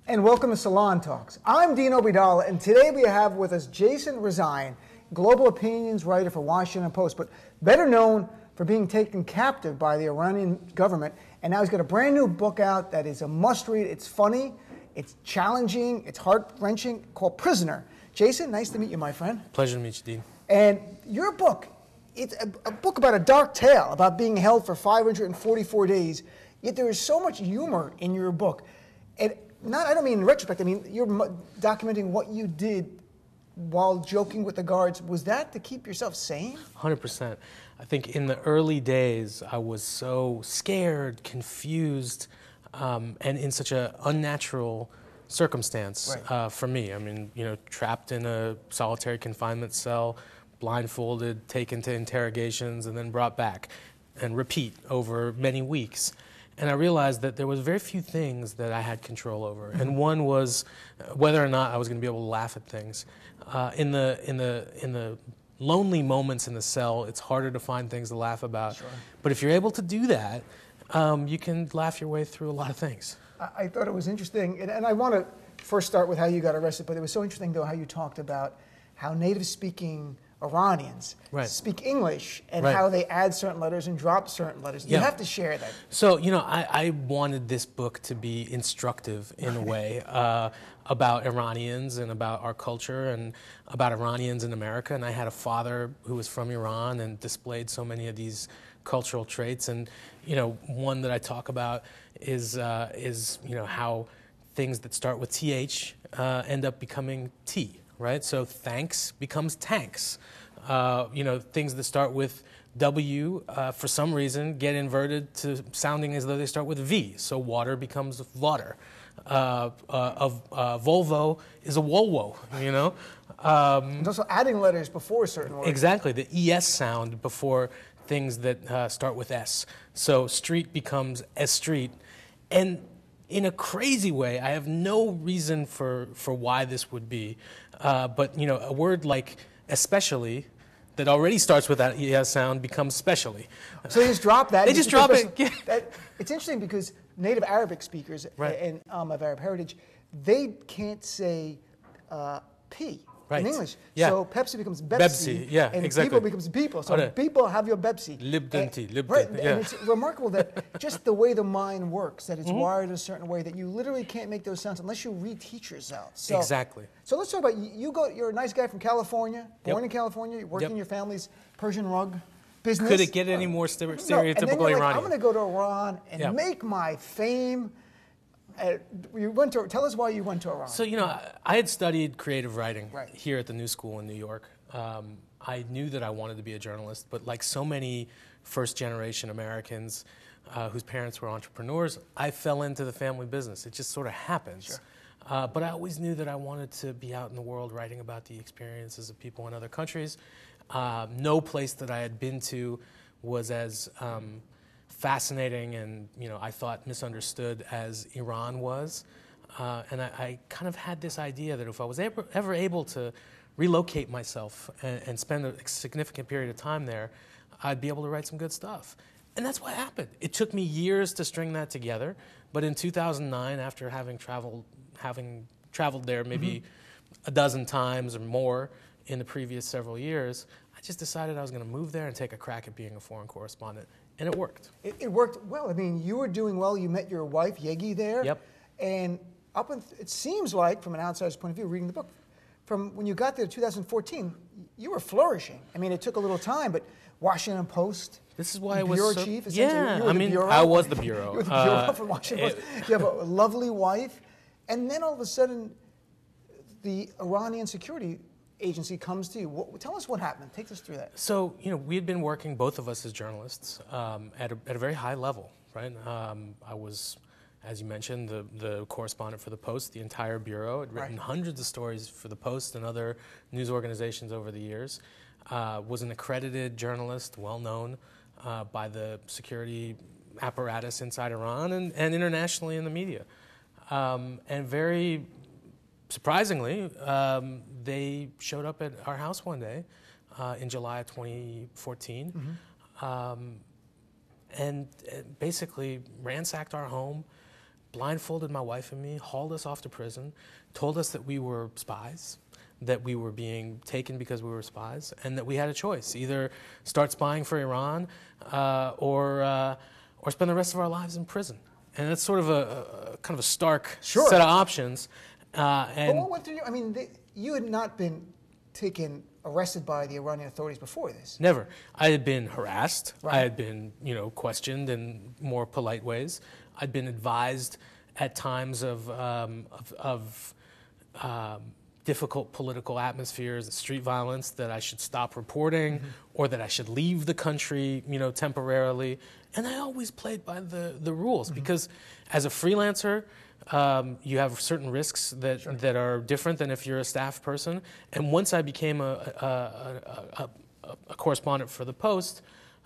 And welcome to Salon Talks. I'm Dean Obeidallah, and today we have with us Jason Rezaian, global opinions writer for Washington Post, but better known for being taken captive by the Iranian government. And now he's got a brand new book out that is a must-read. It's funny, it's challenging, it's heart-wrenching, called Prisoner. Jason, nice to meet you, my friend. Pleasure to meet you, Dean. And your book, it's a book about a dark tale about being held for 544 days, yet there is so much humor in your book. And I don't mean in retrospect, I mean you're documenting what you did while joking with the guards. Was that to keep yourself sane? 100%. I think in the early days, I was so scared, confused, and in such an unnatural circumstance for me. I mean, trapped in a solitary confinement cell, blindfolded, taken to interrogations, and then brought back, and repeat over many weeks. And I realized that there was very few things that I had control over. And one was whether or not I was going to be able to laugh at things. In the lonely moments in the cell, it's harder to find things to laugh about. Sure. But if you're able to do that, you can laugh your way through a lot of things. I thought it was interesting, and I want to first start with how you got arrested, but it was so interesting, though, how you talked about how native-speaking Iranians speak English and how they add certain letters and drop certain letters. You have to share that. So, I wanted this book to be instructive in a way about Iranians and about our culture and about Iranians in America. And I had a father who was from Iran and displayed so many of these cultural traits. And, one that I talk about is how things that start with TH end up becoming T. Right, so thanks becomes tanks. Things that start with W, for some reason, get inverted to sounding as though they start with V. So water becomes water. Volvo is a Volvo. And also adding letters before certain words. Exactly, the ES sound before things that start with S. So street becomes S street, and in a crazy way, I have no reason for why this would be, but a word like especially that already starts with that ES sound becomes specially. So they just drop that. They just drop it. It's interesting because native Arabic speakers and of Arab heritage, they can't say P. In English. Yeah. So Pepsi becomes Bepsi. Bepsi, yeah, and exactly. people becomes people. So people have your Bepsi. Libden tea, And it's remarkable that just the way the mind works, that it's wired a certain way, that you literally can't make those sounds unless you reteach yourself. So, exactly. So let's talk about, you're a nice guy from California, born in California, you work in your family's Persian rug business. Could it get any more stereotypical and then you're like, Iranian? I'm going to go to Iran and make my fame. Tell us why you went to Iran. So, I had studied creative writing here at the New School in New York. I knew that I wanted to be a journalist, but like so many first-generation Americans whose parents were entrepreneurs, I fell into the family business. It just sort of happens. Sure. But I always knew that I wanted to be out in the world writing about the experiences of people in other countries. No place that I had been to was as fascinating and, I thought misunderstood as Iran was. And I kind of had this idea that if I was ever able to relocate myself and spend a significant period of time there, I'd be able to write some good stuff. And that's what happened. It took me years to string that together. But in 2009, after having traveled there maybe a dozen times or more in the previous several years, I just decided I was going to move there and take a crack at being a foreign correspondent. And it worked. It worked well. I mean, you were doing well. You met your wife, Yegi, there. Yep. And it seems like, from an outsider's point of view, reading the book, from when you got there in 2014, you were flourishing. I mean, it took a little time, but Washington Post. This is why I was bureau chief. Yeah, bureau. I was the bureau. You were the bureau from Washington Post. You have a lovely wife, and then all of a sudden, the Iranian security agency comes to you. Tell us what happened. Take us through that. So, we had been working, both of us as journalists, at a very high level, right? I was, as you mentioned, the correspondent for the Post, the entire bureau. I'd written hundreds of stories for the Post and other news organizations over the years. Was an accredited journalist, well known by the security apparatus inside Iran and internationally in the media. And very surprisingly, they showed up at our house one day in July of 2014 and basically ransacked our home, blindfolded my wife and me, hauled us off to prison, told us that we were spies, that we were being taken because we were spies, and that we had a choice: either start spying for Iran or spend the rest of our lives in prison. And that's sort of a kind of a stark set of options. And but what did you? I mean, you had not been arrested by the Iranian authorities before this. Never. I had been harassed. Right. I had been, questioned in more polite ways. I'd been advised at times of difficult political atmospheres, street violence, that I should stop reporting or that I should leave the country, temporarily. And I always played by the rules because as a freelancer, you have certain risks that are different than if you're a staff person. And once I became a correspondent for the Post,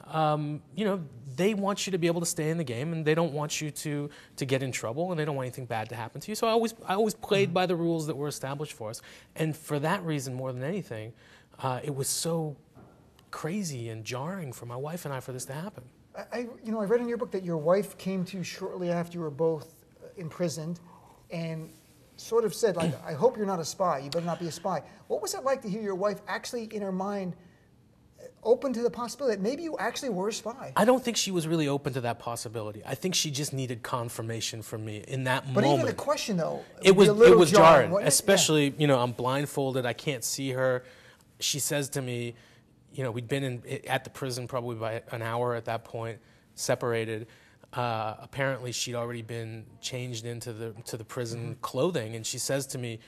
they want you to be able to stay in the game, and they don't want you to get in trouble, and they don't want anything bad to happen to you. So I always played by the rules that were established for us. And for that reason, more than anything, it was so crazy and jarring for my wife and I for this to happen. I read in your book that your wife came to you shortly after you were both imprisoned and sort of said, like, I hope you're not a spy. You better not be a spy. What was it like to hear your wife actually, in her mind, open to the possibility that maybe you actually were a spy? I don't think she was really open to that possibility. I think she just needed confirmation from me in that moment. But even the question, though, it was jarring. Especially, yeah. I'm blindfolded. I can't see her. She says to me, we'd been at the prison probably by an hour at that point, separated. Apparently, she'd already been changed into the prison clothing, and she says to me,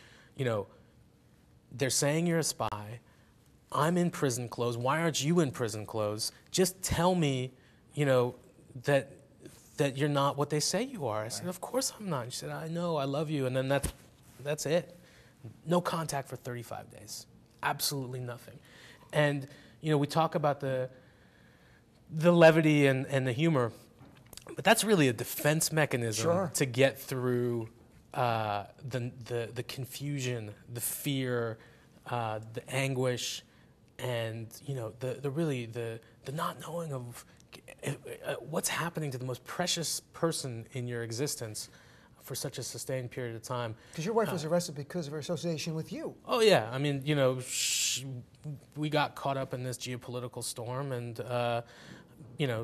they're saying you're a spy. I'm in prison clothes. Why aren't you in prison clothes? Just tell me, that you're not what they say you are. I said, of course I'm not. She said, I know, I love you. And then that's it. No contact for 35 days. Absolutely nothing. And, we talk about the levity and the humor, but that's really a defense mechanism to get through the confusion, the fear, the anguish, and the not knowing of what's happening to the most precious person in your existence for such a sustained period of time. Because your wife was arrested because of her association with you. Oh yeah, I mean, we got caught up in this geopolitical storm, and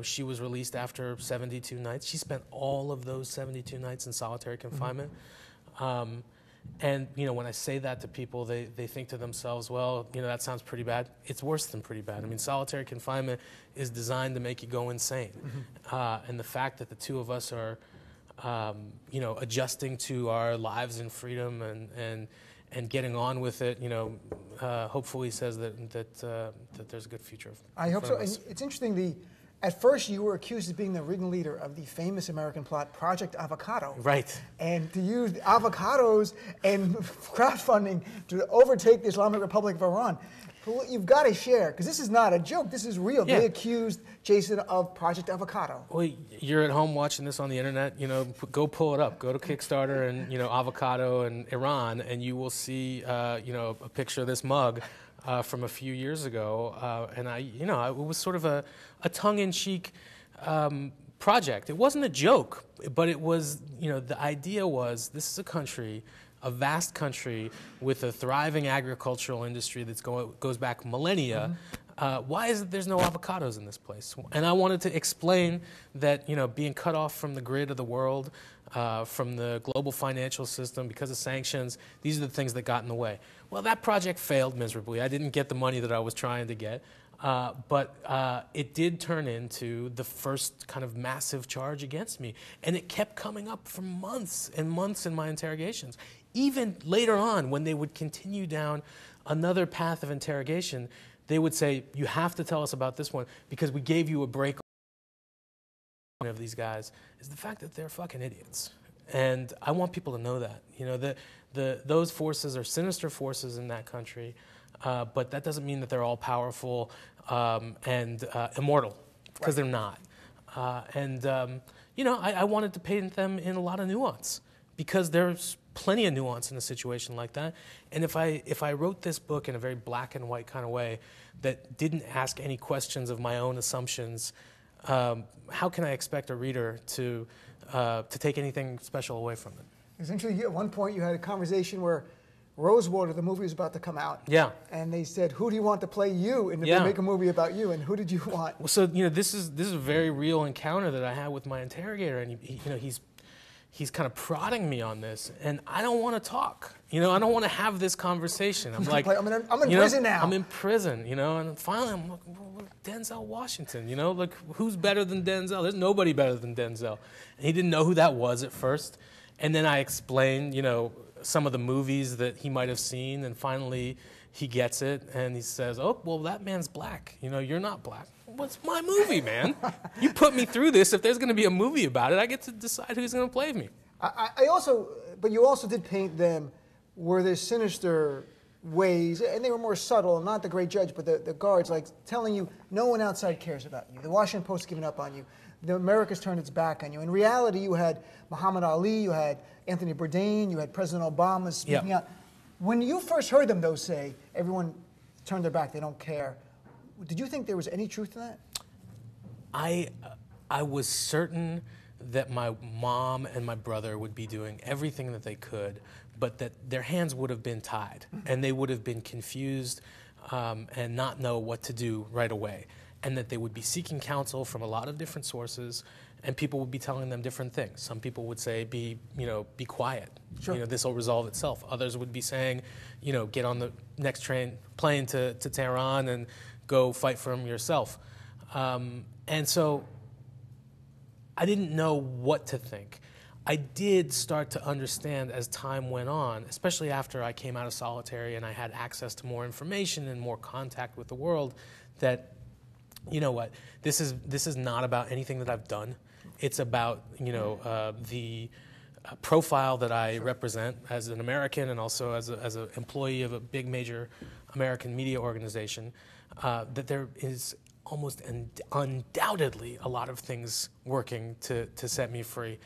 she was released after 72 nights. She spent all of those 72 nights in solitary confinement. And, when I say that to people, they think to themselves, well, that sounds pretty bad. It's worse than pretty bad. I mean, solitary confinement is designed to make you go insane. And the fact that the two of us are, adjusting to our lives in freedom and getting on with it, hopefully says that there's a good future. I hope so. And it's interesting, at first, you were accused of being the ringleader of the famous American plot, Project Avocado. Right. And to use avocados and crowdfunding to overtake the Islamic Republic of Iran. You've got to share, because this is not a joke. This is real. Yeah. They accused Jason of Project Avocado. Well, you're at home watching this on the internet. Go pull it up. Go to Kickstarter and avocado and Iran, and you will see a picture of this mug from a few years ago. And it was sort of a tongue-in-cheek project. It wasn't a joke, but it was. The idea was, this is a country, a vast country with a thriving agricultural industry that goes back millennia. Why is it there's no avocados in this place? And I wanted to explain that being cut off from the grid of the world, from the global financial system because of sanctions, these are the things that got in the way. Well, that project failed miserably. I didn't get the money that I was trying to get. But it did turn into the first kind of massive charge against me. And it kept coming up for months and months in my interrogations. Even later on, when they would continue down another path of interrogation, they would say, you have to tell us about this one because we gave you a break of these guys, is the fact that they're fucking idiots. And I want people to know that. Those forces are sinister forces in that country. But that doesn't mean that they're all powerful and immortal, because they're not. I wanted to paint them in a lot of nuance, because there's plenty of nuance in a situation like that. And if I wrote this book in a very black and white kind of way that didn't ask any questions of my own assumptions, how can I expect a reader to take anything special away from it? It's interesting. At one point, you had a conversation where Rosewater, the movie, was about to come out. Yeah. And they said, "Who do you want to play you?" And they make a movie about you. And who did you want? Well, so this is a very real encounter that I had with my interrogator, and he's kind of prodding me on this, and I don't want to talk. I don't want to have this conversation. I'm like, I'm in prison now. I'm in prison, and finally I'm like, well, Denzel Washington, like who's better than Denzel? There's nobody better than Denzel. And he didn't know who that was at first, and then I explained, some of the movies that he might have seen, and finally he gets it, and he says, "Oh, well, that man's black. You're not black." What's my movie, man? You put me through this. If there's going to be a movie about it, I get to decide who's going to play me. But you also did paint them where there's sinister ways, and they were more subtle. Not the great judge, but the guards, like telling you no one outside cares about you. The Washington Post's given up on you. America's turned its back on you. In reality, you had Muhammad Ali, you had Anthony Bourdain, you had President Obama speaking out. When you first heard them, though, say everyone turned their back, they don't care, did you think there was any truth to that? I was certain that my mom and my brother would be doing everything that they could, but that their hands would have been tied, and they would have been confused and not know what to do right away, and that they would be seeking counsel from a lot of different sources, and people would be telling them different things. Some people would say, be quiet. Sure. This will resolve itself. Others would be saying, get on the next plane to Tehran and go fight for them yourself. And so I didn't know what to think. I did start to understand as time went on, especially after I came out of solitary and I had access to more information and more contact with the world, that, this is not about anything that I've done. It's about, the profile that I represent as an American and also as an employee of a big major American media organization, that there is almost undoubtedly a lot of things working to set me free.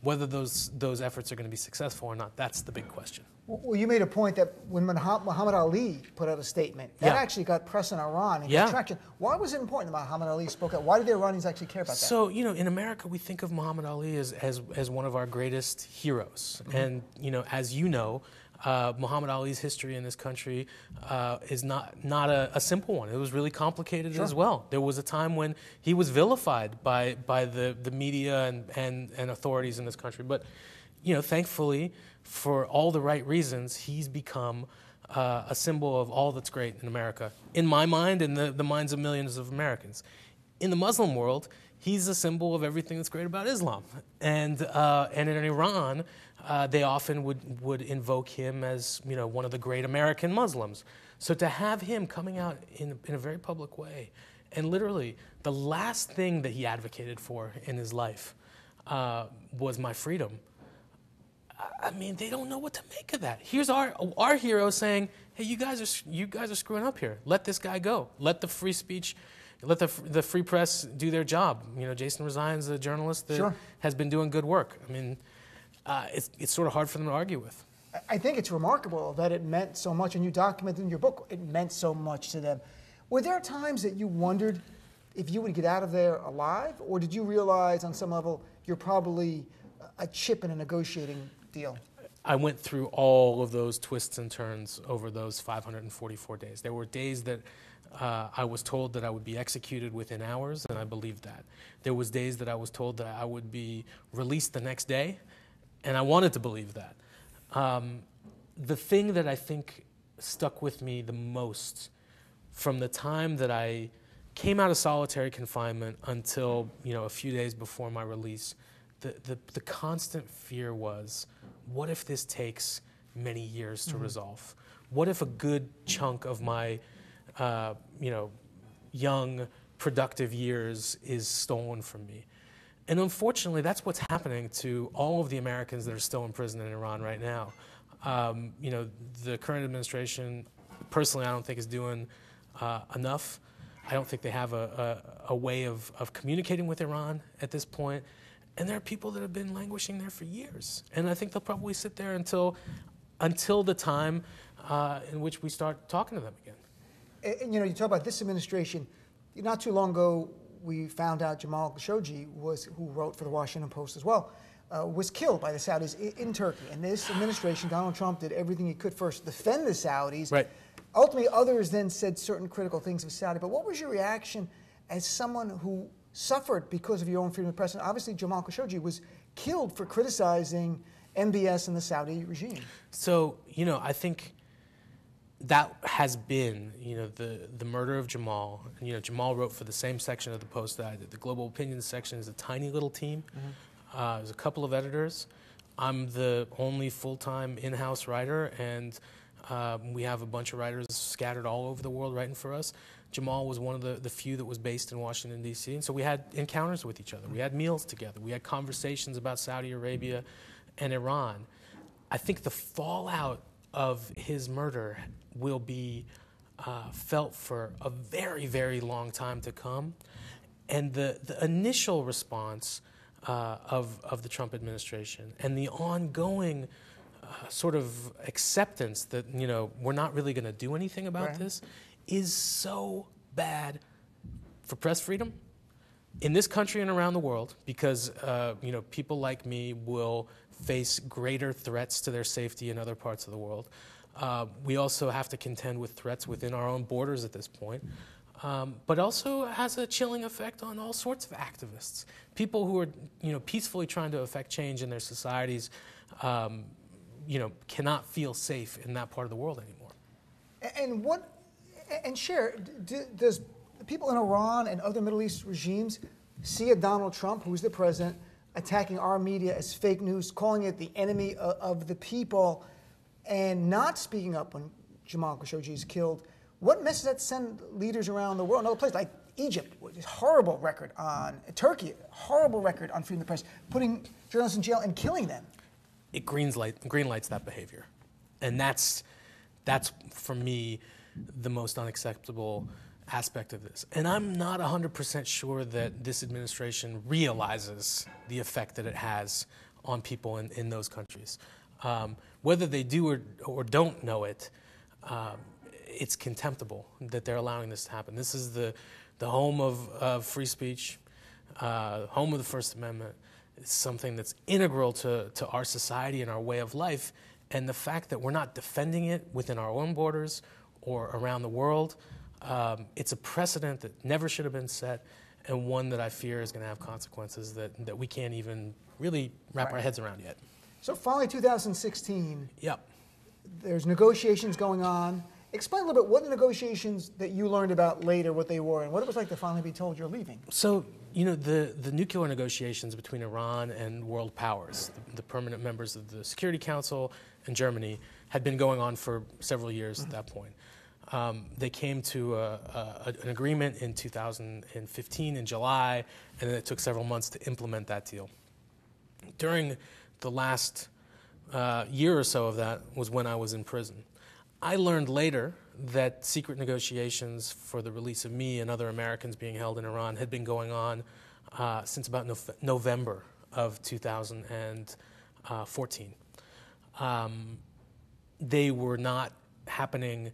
Whether those efforts are going to be successful or not, that's the big question. Well, you made a point that when Muhammad Ali put out a statement, that actually got press in Iran and got traction. Why was it important that Muhammad Ali spoke out? Why did the Iranians actually care about that? So, in America, we think of Muhammad Ali as one of our greatest heroes. And, as you know, Muhammad Ali's history in this country is not a simple one. It was really complicated as well. There was a time when he was vilified by the media and authorities in this country. But, thankfully, for all the right reasons, he's become a symbol of all that's great in America. In my mind and the minds of millions of Americans. In the Muslim world, he's a symbol of everything that's great about Islam. And in Iran, they often would invoke him as one of the great American Muslims. So to have him coming out in a very public way, and literally the last thing that he advocated for in his life was my freedom. I mean, they don't know what to make of that. Here's our hero saying, "Hey, you guys are screwing up here. Let this guy go. Let the free speech." Let the free press do their job. Jason Rezaian's a journalist that has been doing good work. I mean, it's sort of hard for them to argue with. I think it's remarkable that it meant so much, and you documented in your book, it meant so much to them. Were there times that you wondered if you would get out of there alive, or did you realize on some level you're probably a chip in a negotiating deal? I went through all of those twists and turns over those 544 days. There were days that I was told that I would be executed within hours, and I believed that. There was days that I was told that I would be released the next day, and I wanted to believe that. The thing that I think stuck with me the most from the time that I came out of solitary confinement until a few days before my release, the constant fear was, what if this takes many years to resolve? What if a good chunk of my young, productive years is stolen from me? And unfortunately, that's what's happening to all of the Americans that are still in prison in Iran right now. The current administration, personally, I don't think is doing enough. I don't think they have a way of communicating with Iran at this point. And there are people that have been languishing there for years. And I think they'll probably sit there until the time in which we start talking to them again. And, you talk about this administration. Not too long ago, we found out Jamal Khashoggi, who wrote for the Washington Post as well, was killed by the Saudis in Turkey. And this administration, Donald Trump, did everything he could first to defend the Saudis. Right. Ultimately, others then said certain critical things of Saudi. But what was your reaction as someone who suffered because of your own freedom of press? And obviously, Jamal Khashoggi was killed for criticizing MBS and the Saudi regime. So, I think that has been, the murder of Jamal. And, Jamal wrote for the same section of the Post that I did. The Global Opinions section is a tiny little team. There's a couple of editors. I'm the only full-time in-house writer, and we have a bunch of writers scattered all over the world writing for us. Jamal was one of the few that was based in Washington, D.C., and so we had encounters with each other. We had meals together. We had conversations about Saudi Arabia and Iran. I think the fallout of his murder will be felt for a very, very long time to come. And the initial response of the Trump administration and the ongoing sort of acceptance that, we're not really going to do anything about this is so bad for press freedom in this country and around the world, because people like me will face greater threats to their safety in other parts of the world. We also have to contend with threats within our own borders at this point, but also has a chilling effect on all sorts of activists, people who are peacefully trying to affect change in their societies. Cannot feel safe in that part of the world anymore. And Cher, does people in Iran and other Middle East regimes see a Donald Trump, who's the president, attacking our media as fake news, calling it the enemy of the people, and not speaking up when Jamal Khashoggi is killed? What message does that send leaders around the world, other places like Egypt, with a horrible record on Turkey, horrible record on freedom of the press, putting journalists in jail and killing them? It greenlights that behavior, and that's for me the most unacceptable aspect of this. And I'm not 100% sure that this administration realizes the effect that it has on people in those countries. Whether they do or don't know it, it's contemptible that they're allowing this to happen. This is the home of free speech, home of the First Amendment. It's something that's integral to our society and our way of life, and the fact that we're not defending it within our own borders or around the world, it's a precedent that never should have been set, and one that I fear is going to have consequences that we can't even really wrap our heads around yet. So finally, 2016, Yep. There's negotiations going on. Explain a little bit what the negotiations that you learned about later, what they were, and what it was like to finally be told you're leaving. So, the nuclear negotiations between Iran and world powers, the permanent members of the Security Council and Germany, had been going on for several years at that point. They came to an agreement in 2015 in July, and then it took several months to implement that deal. During the last year or so of that was when I was in prison. I learned later that secret negotiations for the release of me and other Americans being held in Iran had been going on since about November of 2014. They were not happening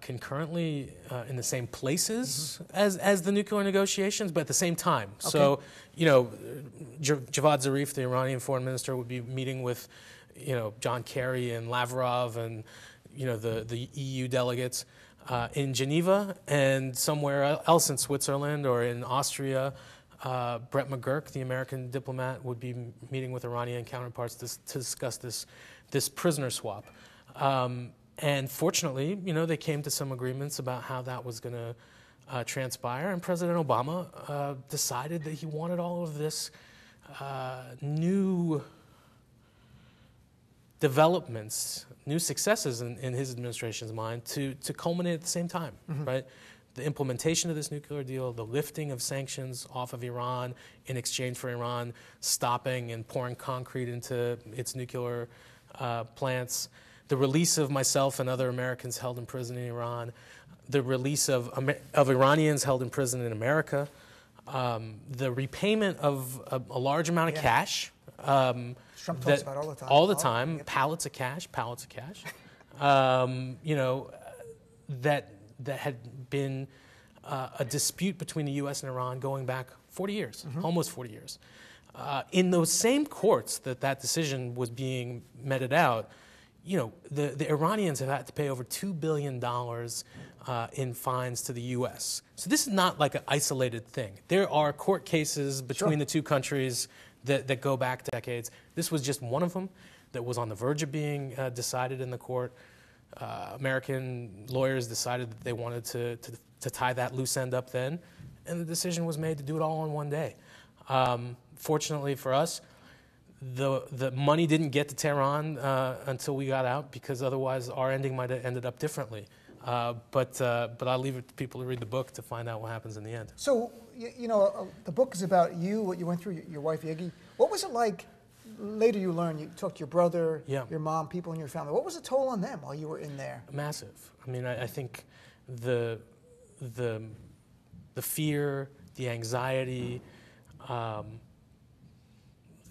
concurrently in the same places as the nuclear negotiations, but at the same time. Okay. So, Javad Zarif, the Iranian foreign minister, would be meeting with, John Kerry and Lavrov and, the EU delegates in Geneva, and somewhere else in Switzerland or in Austria, Brett McGurk, the American diplomat, would be meeting with Iranian counterparts to discuss this prisoner swap. And fortunately, they came to some agreements about how that was going to transpire, and President Obama decided that he wanted all of this new developments, new successes in his administration's mind to culminate at the same time, right? The implementation of this nuclear deal, the lifting of sanctions off of Iran in exchange for Iran stopping and pouring concrete into its nuclear plants, the release of myself and other Americans held in prison in Iran, the release of Iranians held in prison in America, the repayment of a large amount of cash. Trump talks about all the time. Yep. Pallets of cash. that had been a dispute between the U.S. and Iran going back 40 years, almost 40 years. In those same courts that decision was being meted out, you know, the Iranians have had to pay over $2 billion in fines to the U.S. So this is not like an isolated thing. There are court cases between the two countries that go back decades. This was just one of them that was on the verge of being decided in the court. American lawyers decided that they wanted to tie that loose end up then, and the decision was made to do it all in one day. Fortunately for us, the money didn't get to Tehran until we got out, because otherwise our ending might have ended up differently. But I'll leave it to people to read the book to find out what happens in the end. So, you know, the book is about you, what you went through, your wife, Iggy. What was it like? Later you learned, you talked to your brother, your mom, people in your family. What was the toll on them while you were in there? Massive. I mean, I think the fear, the anxiety,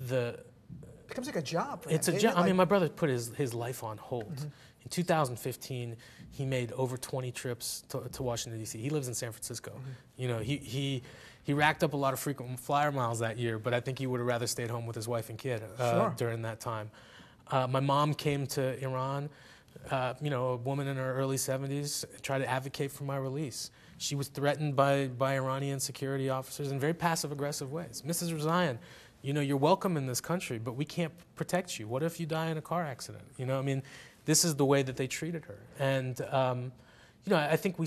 It becomes like a job for them. It's a job. I mean, my brother put his life on hold. In 2015, he made over 20 trips to Washington, D.C. He lives in San Francisco. You know, he racked up a lot of frequent flyer miles that year, but I think he would have rather stayed home with his wife and kid during that time. My mom came to Iran, you know, a woman in her early 70s, tried to advocate for my release. She was threatened by Iranian security officers in very passive-aggressive ways. Mrs. Rezaian, you know, you're welcome in this country, but we can't protect you. What if you die in a car accident? You know, I mean, this is the way that they treated her. And, you know, I think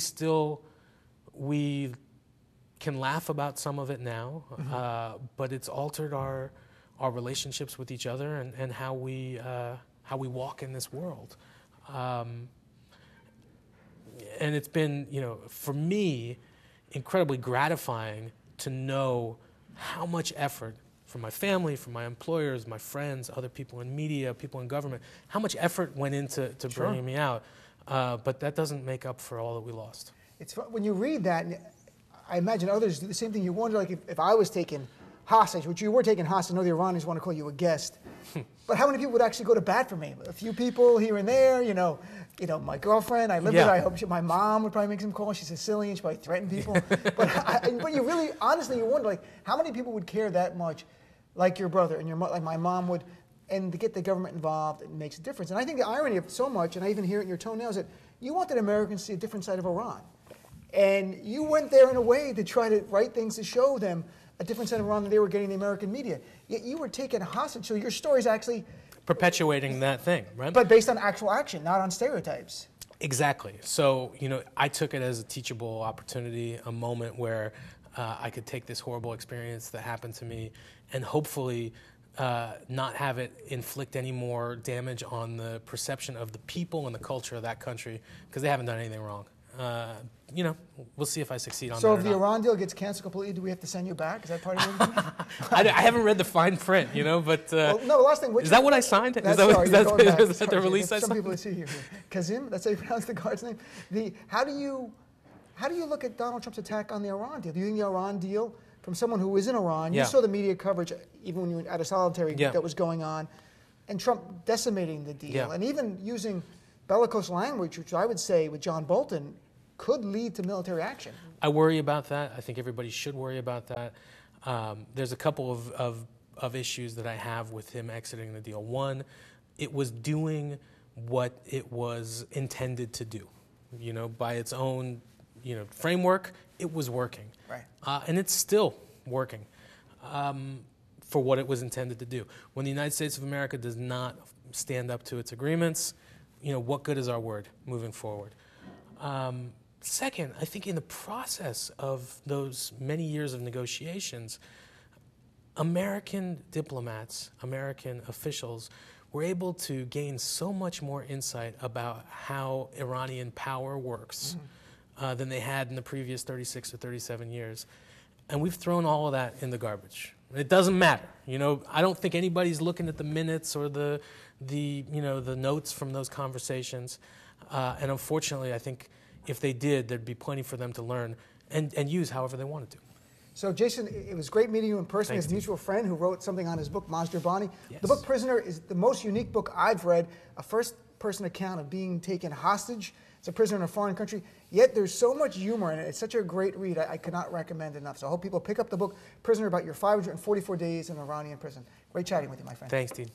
we can laugh about some of it now, but it's altered our relationships with each other and how we walk in this world. And it's been, you know, for me, incredibly gratifying to know how much effort from my family, from my employers, my friends, other people in media, people in government, how much effort went into bringing me out. But that doesn't make up for all that we lost. It's when you read that, I imagine others do the same thing. You wonder, like, if I was taken hostage, which you were taken hostage, I know the Iranians want to call you a guest, but how many people would actually go to bat for me? A few people here and there, you know, my girlfriend, I live with her, I hope my mom would probably make some calls. She's Sicilian, she probably threaten people. but you really, honestly, you wonder, like, how many people would care that much, like your brother and like my mom would, and to get the government involved, it makes a difference. And I think the irony of so much, and I even hear it in your tone now, is that you wanted Americans to see a different side of Iran. And you went there in a way to try to write things to show them a different side of Iran than they were getting the American media. Yet you were taken hostage, so your story is actually perpetuating that thing, right? But based on actual action, not on stereotypes. Exactly. So, you know, I took it as a teachable opportunity, a moment where I could take this horrible experience that happened to me and hopefully not have it inflict any more damage on the perception of the people and the culture of that country, because they haven't done anything wrong. You know, we'll see if I succeed on that. So if the Iran deal gets canceled completely, do we have to send you back? Is that part of it? I haven't read the fine print, you know, but well, no. The last thing. Is that what I signed? Is that the release I signed? Some people see here. Kazim, that's how you pronounce the guard's name. How do you look at Donald Trump's attack on the Iran deal? Do you think the Iran deal, from someone who was in Iran, you saw the media coverage even when you were at a solitary that was going on, and Trump decimating the deal, and even using bellicose language, which I would say with John Bolton could lead to military action. I worry about that. I think everybody should worry about that. There's a couple of issues that I have with him exiting the deal. One, it was doing what it was intended to do. You know, by its own, you know, framework, it was working. Right. And it's still working for what it was intended to do. When the United States of America does not stand up to its agreements, you know, what good is our word moving forward? Second, I think in the process of those many years of negotiations, American diplomats, American officials were able to gain so much more insight about how Iranian power works than they had in the previous 36 or 37 years. And we've thrown all of that in the garbage. It doesn't matter. You know, I don't think anybody's looking at the minutes or the notes from those conversations. And unfortunately, I think if they did, there'd be plenty for them to learn and use however they wanted to. So, Jason, it was great meeting you in person. Thanks. His mutual friend who wrote something on his book, Masdar Bani. Yes. The book Prisoner is the most unique book I've read, a first first-person account of being taken hostage as a prisoner in a foreign country, yet there's so much humor in it. It's such a great read. I could not recommend enough. So I hope people pick up the book, Prisoner, about your 544 days in Iranian prison. Great chatting with you, my friend. Thanks, Dean.